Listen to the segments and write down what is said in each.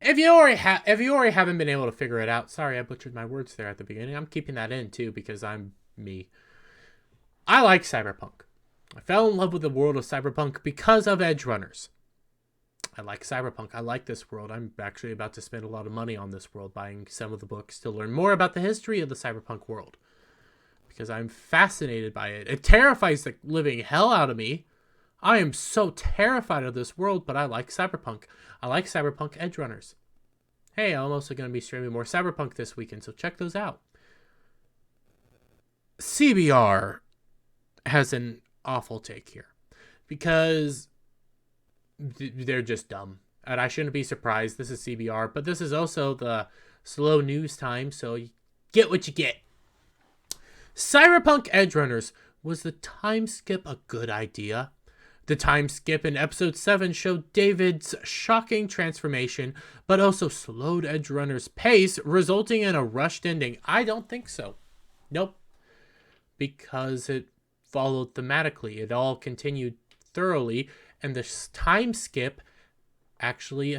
if you already haven't been able to figure it out, sorry, I butchered my words there at the beginning. I'm keeping that in too because I'm me. I like Cyberpunk. I fell in love with the world of Cyberpunk because of Edgerunners. I like Cyberpunk. I like this world. I'm actually about to spend a lot of money on this world, buying some of the books to learn more about the history of the Cyberpunk world. Because I'm fascinated by it. It terrifies the living hell out of me. I am so terrified of this world, but I like Cyberpunk. I like Cyberpunk Edgerunners. Hey, I'm also going to be streaming more Cyberpunk this weekend, so check those out. CBR has an awful take here. Because they're just dumb. And I shouldn't be surprised. This is CBR, but this is also the slow news time, so you get what you get. Cyberpunk Edgerunners. Was the time skip a good idea? The time skip in episode 7 showed David's shocking transformation, but also slowed Edgerunner's pace, resulting in a rushed ending. I don't think so. Nope. Because it followed thematically. It all continued thoroughly, and the time skip actually,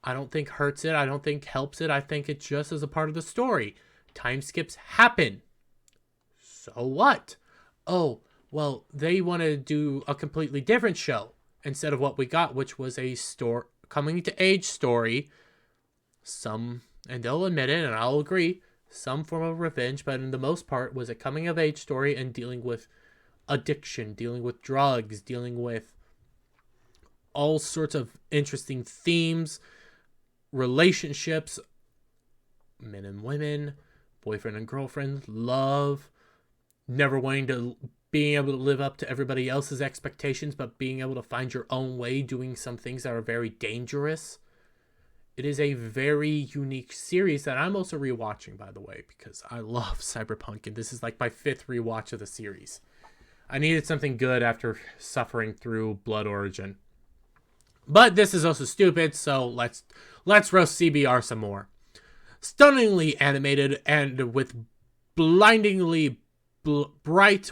I don't think hurts it. I don't think helps it. I think it just is a part of the story. Time skips happen. So what? Oh, well, they want to do a completely different show instead of what we got, which was a coming to age story. And they'll admit it, and I'll agree, some form of revenge, but in the most part was a coming of age story and dealing with addiction, dealing with drugs, dealing with all sorts of interesting themes, relationships, men and women, boyfriend and girlfriend, love, never wanting to being able to live up to everybody else's expectations, but being able to find your own way, doing some things that are very dangerous. It is a very unique series that I'm also rewatching, by the way, because I love Cyberpunk, and this is like my 5th rewatch of the series. I needed something good after suffering through Blood Origin. But this is also stupid, so let's roast CBR some more. Stunningly animated and with blindingly bright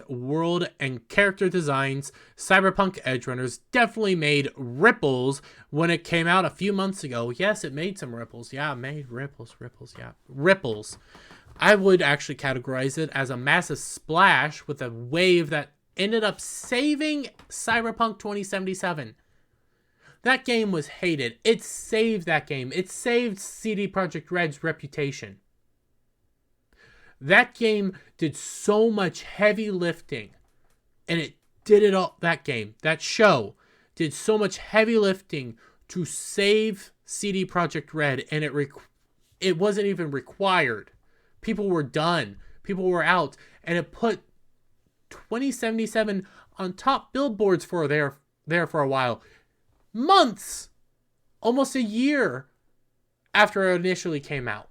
world and character designs, Cyberpunk Edgerunners definitely made ripples when it came out a few months ago. Yes, it made some ripples. Yeah, it made ripples. Yeah, ripples. I would actually categorize it as a massive splash with a wave that ended up saving Cyberpunk 2077. That game was hated. It saved that game. It saved CD Projekt Red's reputation. That game did so much heavy lifting, and it did it all. That show did so much heavy lifting to save CD Projekt Red, and it wasn't even required. People were done. People were out, and it put 2077 on top billboards for there for a while. Months, almost a year after it initially came out.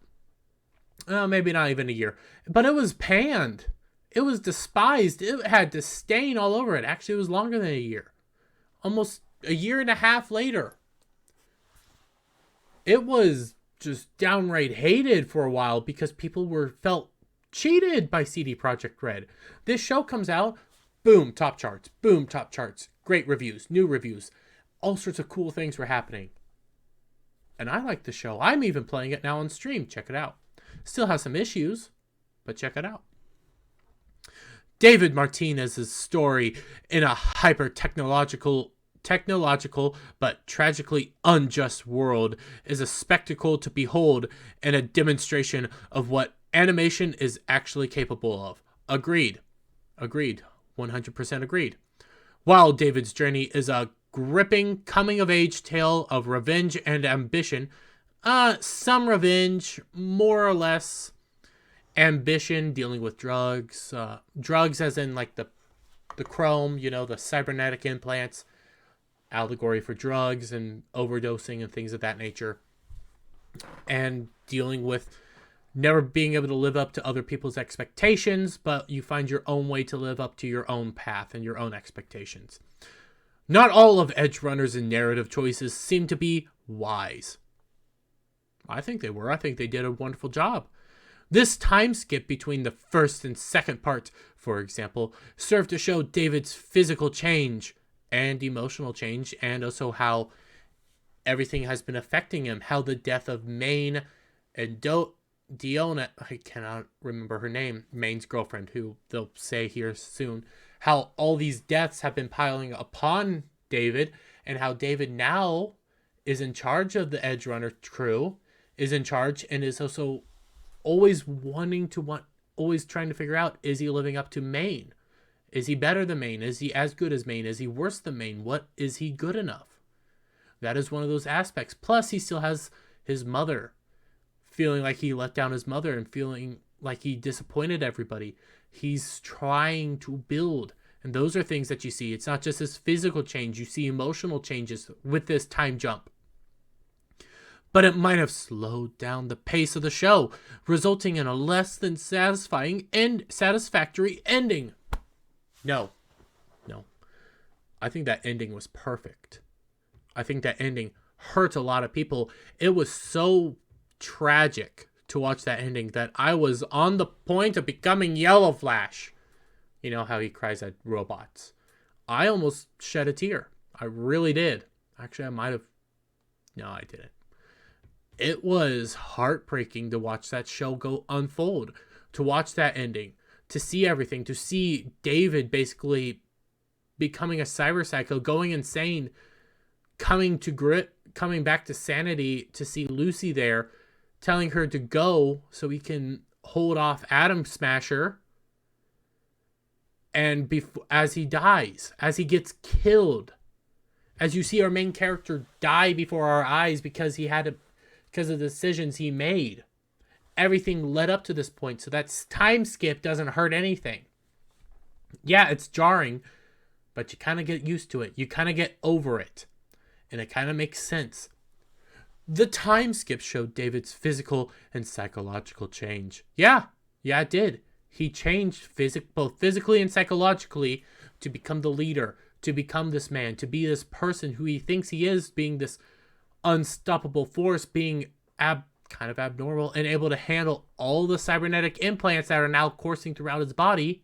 Maybe not even a year, but it was panned. It was despised. It had disdain all over it. Actually, it was longer than a year. Almost a year and a half later. It was just downright hated for a while because people felt cheated by CD Projekt Red. This show comes out, boom, top charts. Boom, top charts. Great reviews, new reviews. All sorts of cool things were happening. And I like the show. I'm even playing it now on stream. Check it out. Still has some issues, but check it out. David Martinez's story in a hyper-technological but tragically unjust world is a spectacle to behold and a demonstration of what animation is actually capable of. Agreed. 100% agreed. While David's journey is a gripping coming-of-age tale of revenge and ambition, some revenge, more or less ambition, dealing with drugs, drugs as in like the chrome, the cybernetic implants, allegory for drugs and overdosing and things of that nature, and dealing with never being able to live up to other people's expectations, but you find your own way to live up to your own path and your own expectations. Not all of Edgerunners' narrative choices seem to be wise. I think they were. I think they did a wonderful job. This time skip between the first and second part, for example, served to show David's physical change and emotional change, and also how everything has been affecting him, how the death of Maine and Diona, I cannot remember her name, Maine's girlfriend, who they'll say here soon, how all these deaths have been piling upon David, and how David now is in charge of the Edgerunner crew, is in charge, and is also always always trying to figure out, is he living up to Maine? Is he better than Maine? Is he as good as Maine? Is he worse than Maine? What is he good enough? That is one of those aspects. Plus, he still has his mother, feeling like he let down his mother and feeling like he disappointed everybody. He's trying to build. And those are things that you see. It's not just this physical change. You see emotional changes with this time jump. But it might have slowed down the pace of the show, resulting in a less than satisfactory ending. No. I think that ending was perfect. I think that ending hurt a lot of people. It was so tragic to watch that ending that I was on the point of becoming Yellow Flash. You know how he cries at robots. I almost shed a tear. I really did. Actually, I might have. No, I didn't. It was heartbreaking to watch that show go unfold, to watch that ending, to see everything, to see David basically becoming a cyber psycho, going insane, coming back to sanity, to see Lucy there, telling her to go so he can hold off Atom Smasher. And as he dies, as he gets killed, as you see our main character die before our eyes because of the decisions he made. Everything led up to this point, so that time skip doesn't hurt anything. Yeah, it's jarring, but you kind of get used to it. You kind of get over it, and it kind of makes sense. The time skip showed David's physical and psychological change. Yeah, it did. He changed both physically and psychologically to become the leader, to become this man, to be this person who he thinks he is, being this unstoppable force, being kind of abnormal and able to handle all the cybernetic implants that are now coursing throughout his body,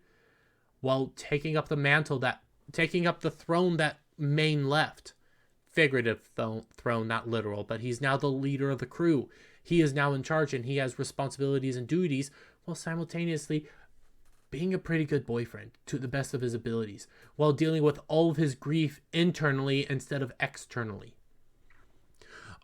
while taking up the throne that Maine left. Figurative throne, not literal, but he's now the leader of the crew. He is now in charge, and he has responsibilities and duties, while simultaneously being a pretty good boyfriend to the best of his abilities, while dealing with all of his grief internally instead of externally.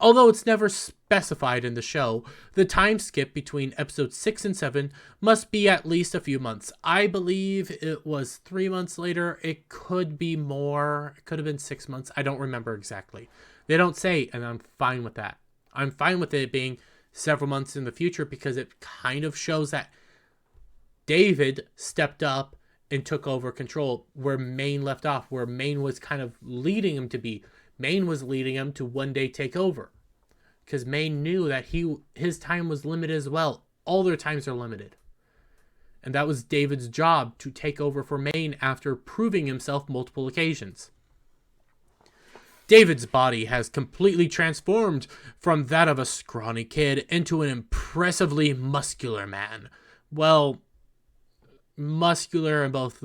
Although it's never specified in the show, the time skip between episodes 6 and 7 must be at least a few months. I believe it was 3 months later. It could be more. It could have been 6 months. I don't remember exactly. They don't say, and I'm fine with that. I'm fine with it being several months in the future because it kind of shows that David stepped up and took over control where Maine left off, where Maine was kind of leading him to be. Maine was leading him to one day take over, because Maine knew that his time was limited as well. All their times are limited. And that was David's job, to take over for Maine after proving himself multiple occasions. David's body has completely transformed from that of a scrawny kid into an impressively muscular man. Well, muscular in both.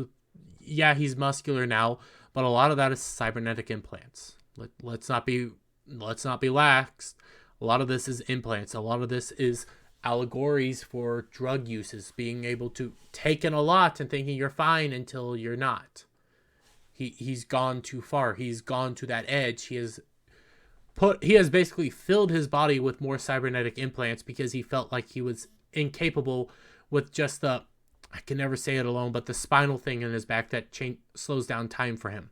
Yeah, he's muscular now, but a lot of that is cybernetic implants. Let's not be lax. A lot of this is implants. A lot of this is allegories for drug uses, being able to take in a lot and thinking you're fine until you're not. He's gone too far. He's gone to that edge. He has basically filled his body with more cybernetic implants because he felt like he was incapable with just I can never say it alone, but the spinal thing in his back that slows down time for him.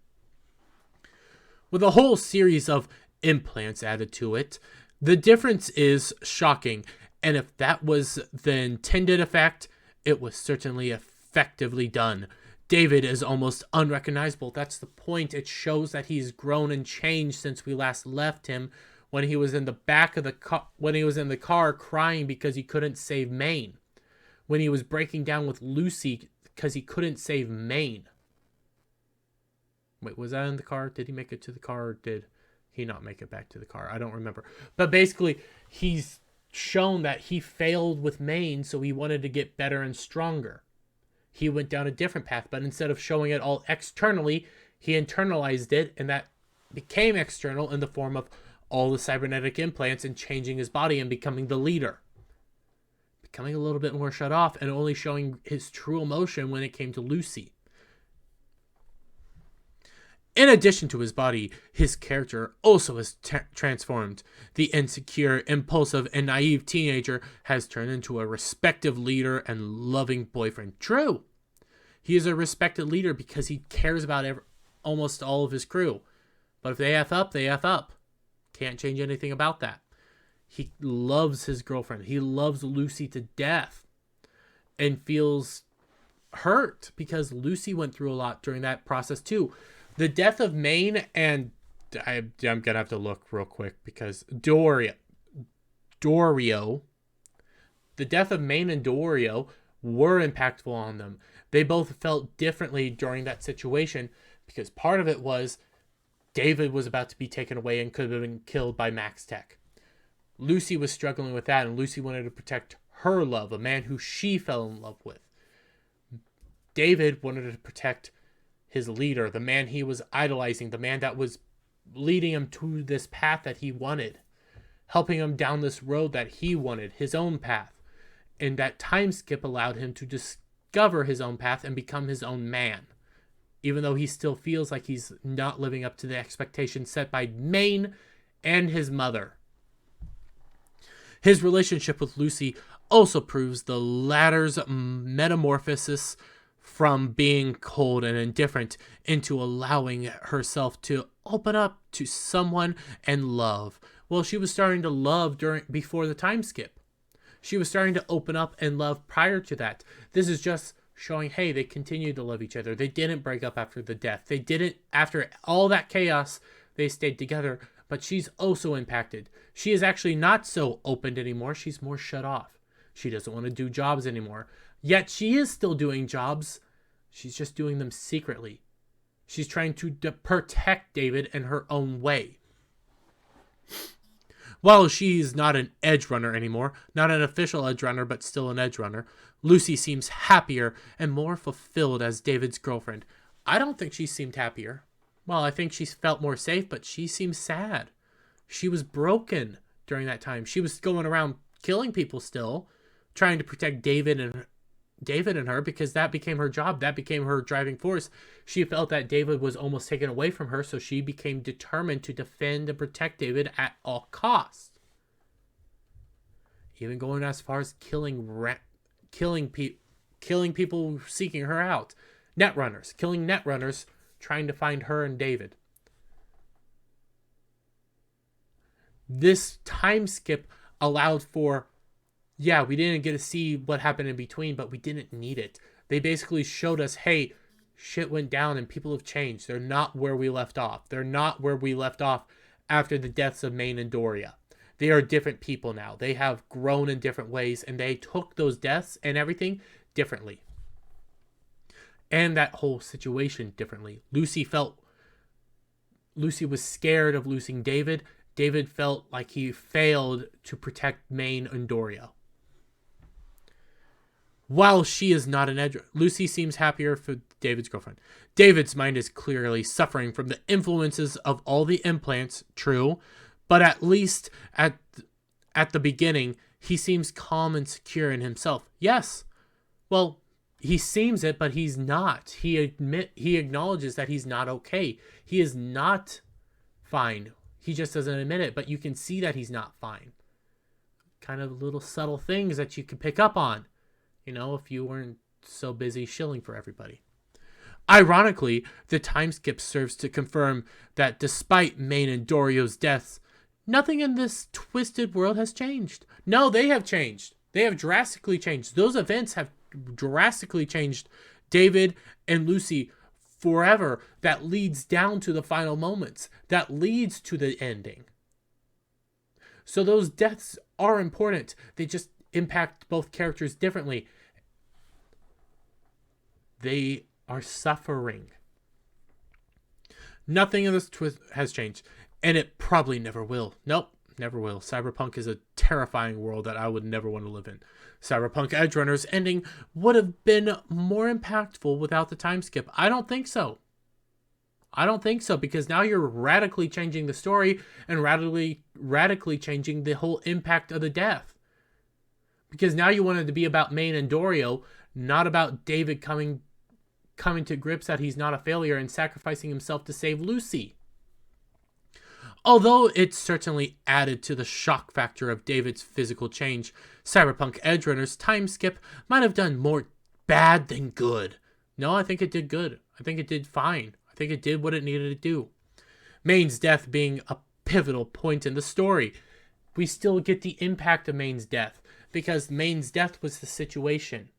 With a whole series of implants added to it, the difference is shocking. And if that was the intended effect, it was certainly effectively done. David is almost unrecognizable. That's the point. It shows that he's grown and changed since we last left him, when he was in the back of the car, when he was in the car crying because he couldn't save Maine. When he was breaking down with Lucy because he couldn't save Maine. Wait, was that in the car? Did he make it to the car, or did he not make it back to the car? I don't remember. But basically, he's shown that he failed with Maine, so he wanted to get better and stronger. He went down a different path, but instead of showing it all externally, he internalized it, and that became external in the form of all the cybernetic implants and changing his body and becoming the leader. Becoming a little bit more shut off and only showing his true emotion when it came to Lucy. In addition to his body, his character also has transformed. The insecure, impulsive, and naive teenager has turned into a respected leader and loving boyfriend. True. He is a respected leader because he cares about almost all of his crew. But if they F up, they F up. Can't change anything about that. He loves his girlfriend. He loves Lucy to death. And feels hurt because Lucy went through a lot during that process too. The death of Maine and I'm going to have to look real quick because Dorio, the death of Maine and Dorio were impactful on them. They both felt differently during that situation because part of it was David was about to be taken away and could have been killed by Max Tech. Lucy was struggling with that, and Lucy wanted to protect her love, a man who she fell in love with. David wanted to protect his leader, the man he was idolizing, the man that was leading him to this path that he wanted, helping him down this road that he wanted, his own path. And that time skip allowed him to discover his own path and become his own man, even though he still feels like he's not living up to the expectations set by Maine and his mother. His relationship with Lucy also proves the latter's metamorphosis from being cold and indifferent into allowing herself to open up to someone and love. Well, she was starting to love before the time skip. She was starting to open up and love prior to that. This is just showing, hey, they continued to love each other. They didn't break up after the death. They didn't, after all that chaos, they stayed together. But she's also impacted. She is actually not so opened anymore. She's more shut off. She doesn't want to do jobs anymore. Yet she is still doing jobs. She's just doing them secretly. She's trying to protect David in her own way. While she's not an edge runner anymore, not an official edge runner, but still an edge runner, Lucy seems happier and more fulfilled as David's girlfriend. I don't think she seemed happier. Well, I think she felt more safe, but she seems sad. She was broken during that time. She was going around killing people still, trying to protect David and her because that became her job. That became her driving force. She felt that David was almost taken away from her, so she became determined to defend and protect David at all costs. Even going as far as killing people seeking her out. Killing netrunners, trying to find her and David. This time skip allowed for, yeah, we didn't get to see what happened in between, but we didn't need it. They basically showed us, hey, shit went down and people have changed. They're not where we left off. They're not where we left off after the deaths of Maine and Doria. They are different people now. They have grown in different ways, and they took those deaths and everything differently. And that whole situation differently. Lucy was scared of losing David. David felt like he failed to protect Maine and Doria. While she is not an edge, Lucy seems happier for David's girlfriend. David's mind is clearly suffering from the influences of all the implants, true, but at least at the beginning, he seems calm and secure in himself. Yes, well, he seems it, but he's not. He acknowledges that he's not okay. He is not fine. He just doesn't admit it, but you can see that he's not fine. Kind of little subtle things that you can pick up on, if you weren't so busy shilling for everybody. Ironically, the time skip serves to confirm that despite Maine and Dorio's deaths, nothing in this twisted world has changed. No, they have changed. They have drastically changed. Those events have drastically changed David and Lucy forever. That leads down to the final moments. That leads to the ending. So those deaths are important. They just impact both characters differently. They are suffering. Nothing in this twist has changed. And it probably never will. Nope, never will. Cyberpunk is a terrifying world that I would never want to live in. Cyberpunk Edgerunners ending would have been more impactful without the time skip. I don't think so. I don't think so, because now you're radically changing the story and radically changing the whole impact of the death. Because now you want it to be about Maine and Dorio, not about David coming to grips that he's not a failure and sacrificing himself to save Lucy. Although it certainly added to the shock factor of David's physical change, Cyberpunk Edgerunners time skip might have done more bad than good. No, I think it did good. I think it did fine. I think it did what it needed to do. Maine's death being a pivotal point in the story. We still get the impact of Maine's death, because Maine's death was the situation.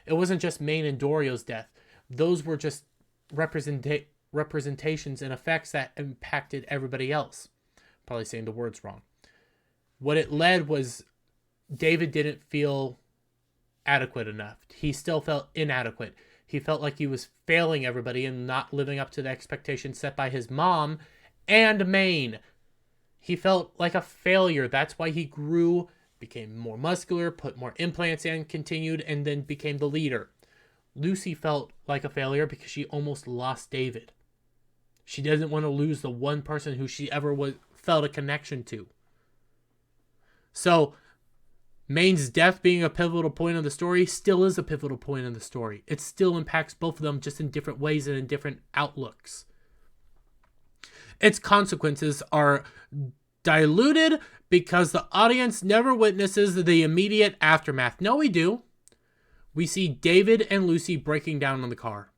It wasn't just Maine and Dorio's death. Those were just representations and effects that impacted everybody else. Probably saying the words wrong. What it led was David didn't feel adequate enough. He still felt inadequate. He felt like he was failing everybody and not living up to the expectations set by his mom and Maine. He felt like a failure. That's why he grew, became more muscular, put more implants in, continued, and then became the leader. Lucy felt like a failure because she almost lost David. She doesn't want to lose the one person who she ever felt a connection to. So, Maine's death being a pivotal point of the story still is a pivotal point in the story. It still impacts both of them, just in different ways and in different outlooks. Its consequences are diluted because the audience never witnesses the immediate aftermath. No, we do. We see David and Lucy breaking down on the car.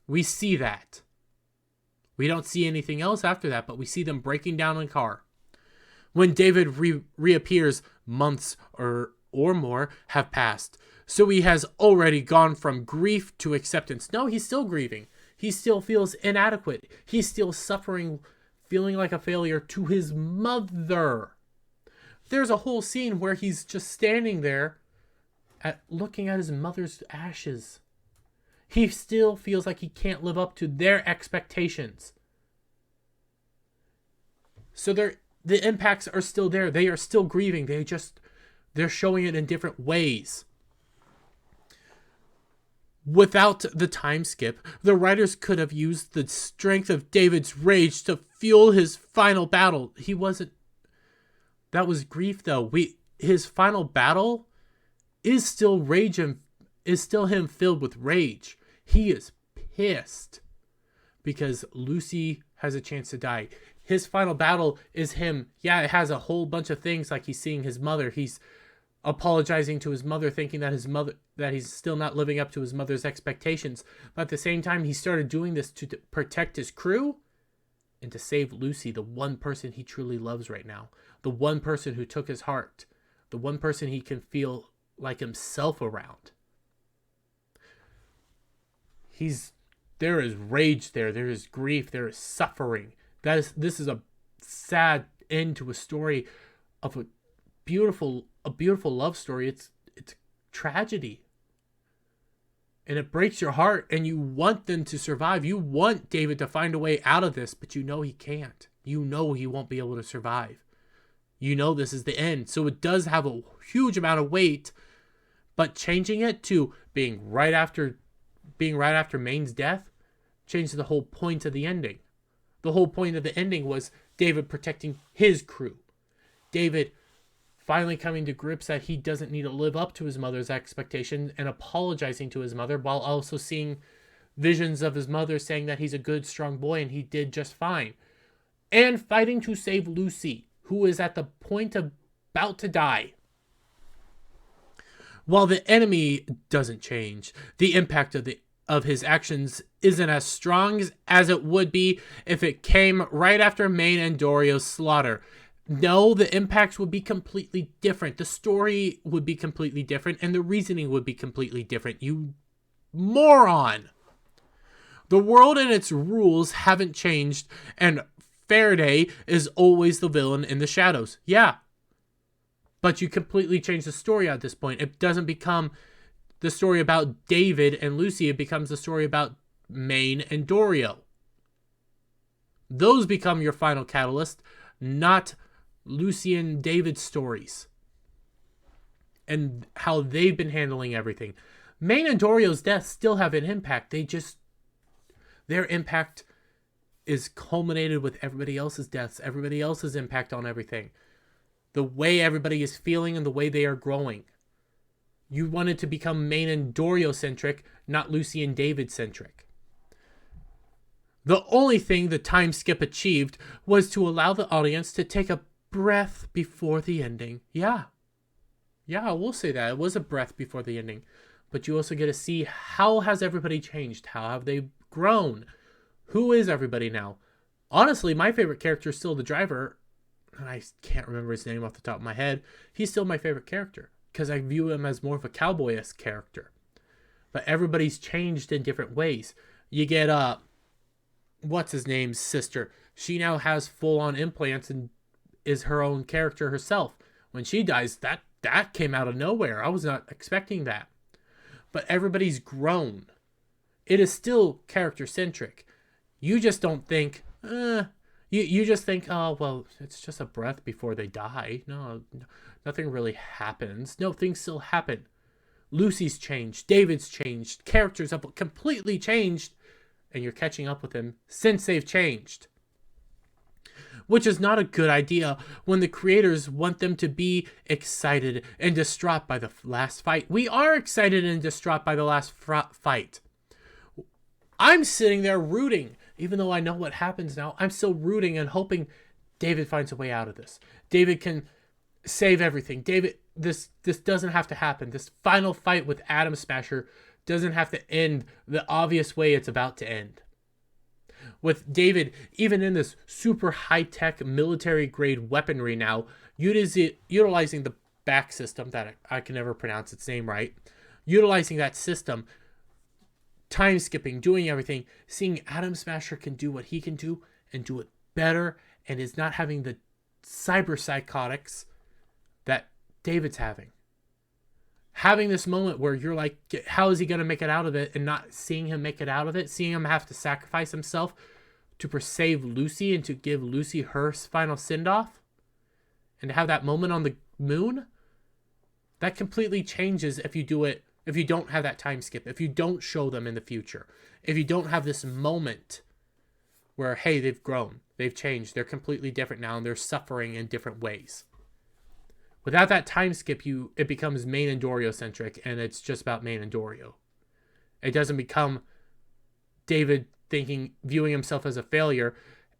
We see that. We don't see anything else after that, but we see them breaking down on the car. When David reappears, months or more have passed. So he has already gone from grief to acceptance. No, he's still grieving. He still feels inadequate. He's still suffering, feeling like a failure to his mother. There's a whole scene where he's just standing there looking at his mother's ashes. He still feels like he can't live up to their expectations. So the impacts are still there. They are still grieving. They're showing it in different ways. Without the time skip, the writers could have used the strength of David's rage to fuel his final battle. That was grief though. His final battle is still rage and is still him filled with rage. He is pissed because Lucy has a chance to die. His final battle is him. Yeah, it has a whole bunch of things, like he's seeing his mother. He's apologizing to his mother, thinking that he's still not living up to his mother's expectations. But at the same time, he started doing this to protect his crew and to save Lucy, the one person he truly loves right now. The one person who took his heart. The one person he can feel like himself around. There is rage there. There is grief. There is suffering. This is a sad end to a story of a beautiful love story. It's tragedy. And it breaks your heart, and you want them to survive. You want David to find a way out of this, but you know he can't. You know he won't be able to survive. You know this is the end. So it does have a huge amount of weight, but changing it to being right after Maine's death changed the whole point of the ending. The whole point of the ending was David protecting his crew. David finally coming to grips that he doesn't need to live up to his mother's expectations and apologizing to his mother, while also seeing visions of his mother saying that he's a good, strong boy and he did just fine. And fighting to save Lucy, who is at the point of about to die. While the enemy doesn't change, the impact of his actions isn't as strong as it would be if it came right after Maine and Dorio's slaughter. No, the impacts would be completely different. The story would be completely different, and the reasoning would be completely different. You moron! The world and its rules haven't changed, and Faraday is always the villain in the shadows. Yeah. But you completely change the story at this point. It doesn't become the story about David and Lucy. It becomes the story about Maine and Dorio. Those become your final catalyst, not Lucy and David's stories and how they've been handling everything. Maine and Dorio's deaths still have an impact. Their impact is culminated with everybody else's deaths, everybody else's impact on everything. The way everybody is feeling and the way they are growing. You wanted to become Maine and Dorio-centric, not Lucy and David-centric. The only thing the time skip achieved was to allow the audience to take a breath before the ending. Yeah, I will say that. It was a breath before the ending. But you also get to see how has everybody changed? How have they grown? Who is everybody now? Honestly, my favorite character is still the driver. And I can't remember his name off the top of my head. He's still my favorite character because I view him as more of a cowboy-esque character. But everybody's changed in different ways. You get, what's his name's sister. She now has full-on implants and is her own character herself. When she dies, that came out of nowhere. I was not expecting that. But everybody's grown. It is still character-centric. You just don't think, you just think, oh, well, it's just a breath before they die. No, nothing really happens. No, things still happen. Lucy's changed. David's changed. Characters have completely changed. And you're catching up with them since they've changed. Which is not a good idea when the creators want them to be excited and distraught by the last fight. We are excited and distraught by the last fight. I'm sitting there rooting. Even though I know what happens now, I'm still rooting and hoping David finds a way out of this. David can save everything. David, this doesn't have to happen. This final fight with Atom Smasher doesn't have to end the obvious way it's about to end. With David, even in this super high-tech military-grade weaponry now, utilizing the back system, that I can never pronounce its name right, utilizing that system, time-skipping, doing everything, seeing Atom Smasher can do what he can do and do it better and is not having the cyber psychotics that David's having. Having this moment where you're like, how is he going to make it out of it? And not seeing him make it out of it, seeing him have to sacrifice himself to save Lucy and to give Lucy her final send-off, and to have that moment on the moon, that completely changes if you do it, if you don't have that time skip, if you don't show them in the future, if you don't have this moment where, hey, they've grown, they've changed, they're completely different now, and they're suffering in different ways. Without that time skip, it becomes Maine and Dorio-centric, and it's just about Maine and Dorio. It doesn't become David viewing himself as a failure,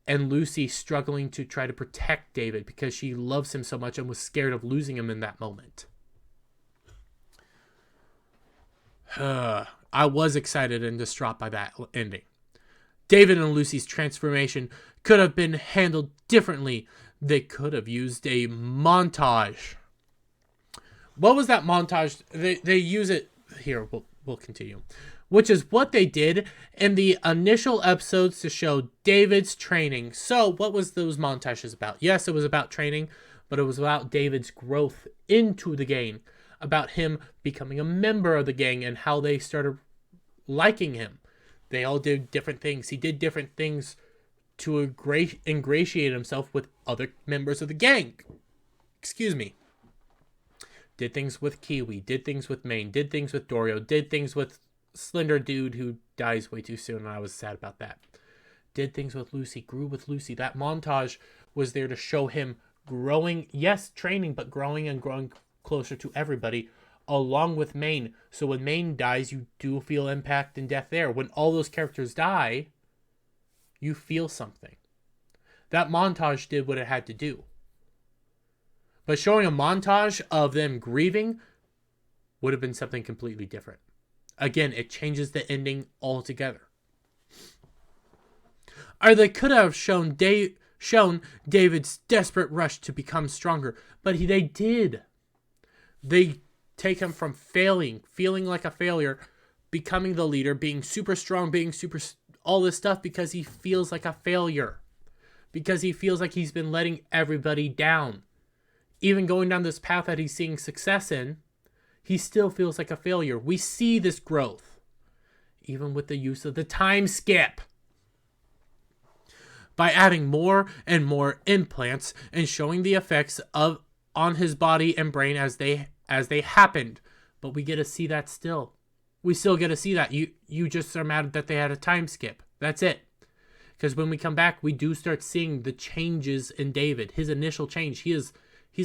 and Lucy struggling to try to protect David because she loves him so much and was scared of losing him in that moment. I was excited and distraught by that ending. David and Lucy's transformation could have been handled differently. They could have used a montage. What was that montage? They use it here. We'll continue. Which is what they did in the initial episodes to show David's training. So what was those montages about? Yes, it was about training, but it was about David's growth into the gang, about him becoming a member of the gang and how they started liking him. They all did different things. He did different things to ingratiate himself with other members of the gang. Excuse me. Did things with Kiwi, did things with Maine, did things with Dorio, did things with Slender Dude who dies way too soon, and I was sad about that. Did things with Lucy, grew with Lucy. That montage was there to show him growing, yes, training, but growing and growing closer to everybody, along with Maine. So when Maine dies, you do feel impact and death there. When all those characters die, you feel something. That montage did what it had to do. But showing a montage of them grieving would have been something completely different. Again, it changes the ending altogether. Or they could have shown David's desperate rush to become stronger, but they did. They take him from feeling like a failure, becoming the leader, being super strong, being super all this stuff because he feels like a failure. Because he feels like he's been letting everybody down. Even going down this path that he's seeing success in, he still feels like a failure. We see this growth, even with the use of the time skip. By adding more and more implants and showing the effects on his body and brain as they happened. But we get to see that still. We still get to see that. You just are mad that they had a time skip. That's it. Because when we come back, we do start seeing the changes in David. His initial change. He's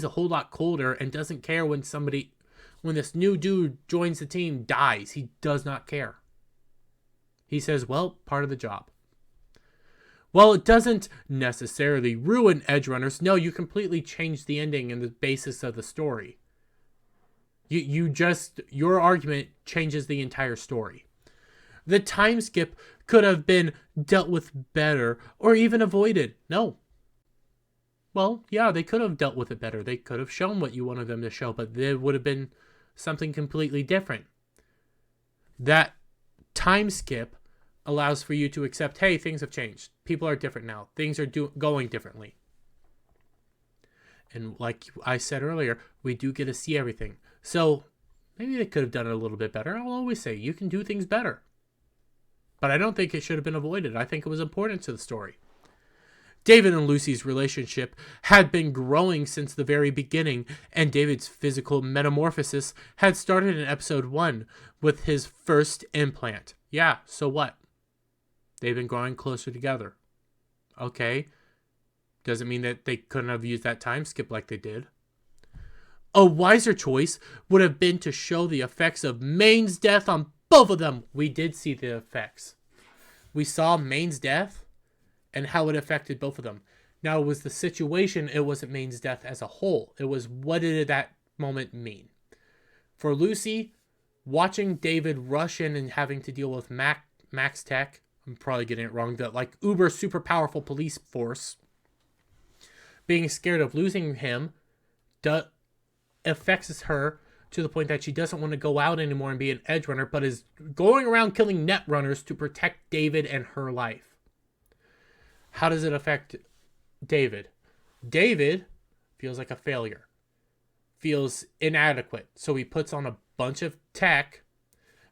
a whole lot colder and doesn't care when this new dude joins the team dies. He does not care. He says, well, part of the job. Well, it doesn't necessarily ruin Edgerunners. No, you completely change the ending and the basis of the story. Your argument changes the entire story. The time skip could have been dealt with better or even avoided. No. Well, yeah, they could have dealt with it better. They could have shown what you wanted them to show, but there would have been something completely different. That time skip allows for you to accept, hey, things have changed. People are different now. Things are going differently. And like I said earlier, we do get to see everything. So maybe they could have done it a little bit better. I'll always say you can do things better. But I don't think it should have been avoided. I think it was important to the story. David and Lucy's relationship had been growing since the very beginning, and David's physical metamorphosis had started in episode 1 with his first implant. Yeah, so what? They've been growing closer together. Okay. Doesn't mean that they couldn't have used that time skip like they did. A wiser choice would have been to show the effects of Maine's death on both of them. We did see the effects. We saw Maine's death and how it affected both of them. Now, it was the situation. It wasn't Maine's death as a whole. It was, what did that moment mean? For Lucy, watching David rush in and having to deal with Max Tech, I'm probably getting it wrong, that like uber super powerful police force, being scared of losing him, affects her to the point that she doesn't want to go out anymore and be an edge runner, but is going around killing net runners to protect David and her life. How does it affect David? David feels like a failure, feels inadequate. So he puts on a bunch of tech,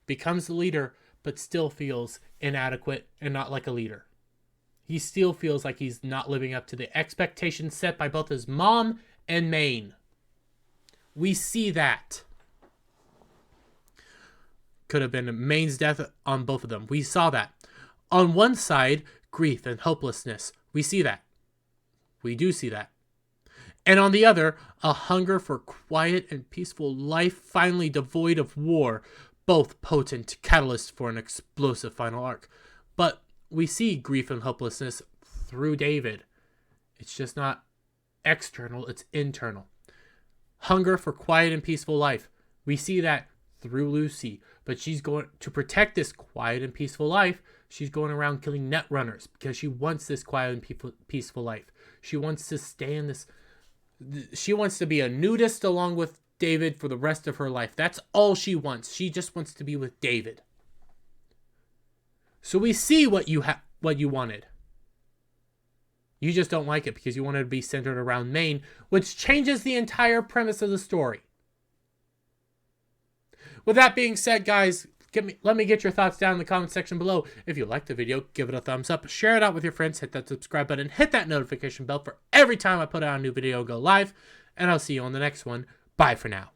becomes the leader, but still feels inadequate and not like a leader. He still feels like he's not living up to the expectations set by both his mom and Maine. We see that. Could have been Maine's death on both of them. We saw that. On one side, grief and hopelessness. We see that. We do see that. And on the other, a hunger for quiet and peaceful life, finally devoid of war, both potent catalysts for an explosive final arc. But we see grief and hopelessness through David. It's just not external, it's internal. Hunger for quiet and peaceful life. We see that through Lucy, but she's going to protect this quiet and peaceful life. She's going around killing net runners because she wants this quiet and peaceful life. She wants to stay in this. She wants to be a nudist along with David for the rest of her life. That's all she wants. She just wants to be with David. So we see what you wanted. You just don't like it because you wanted to be centered around Maine, which changes the entire premise of the story. With that being said, guys, let me get your thoughts down in the comment section below. If you liked the video, give it a thumbs up, share it out with your friends, hit that subscribe button, hit that notification bell for every time I put out a new video go live, and I'll see you on the next one. Bye for now.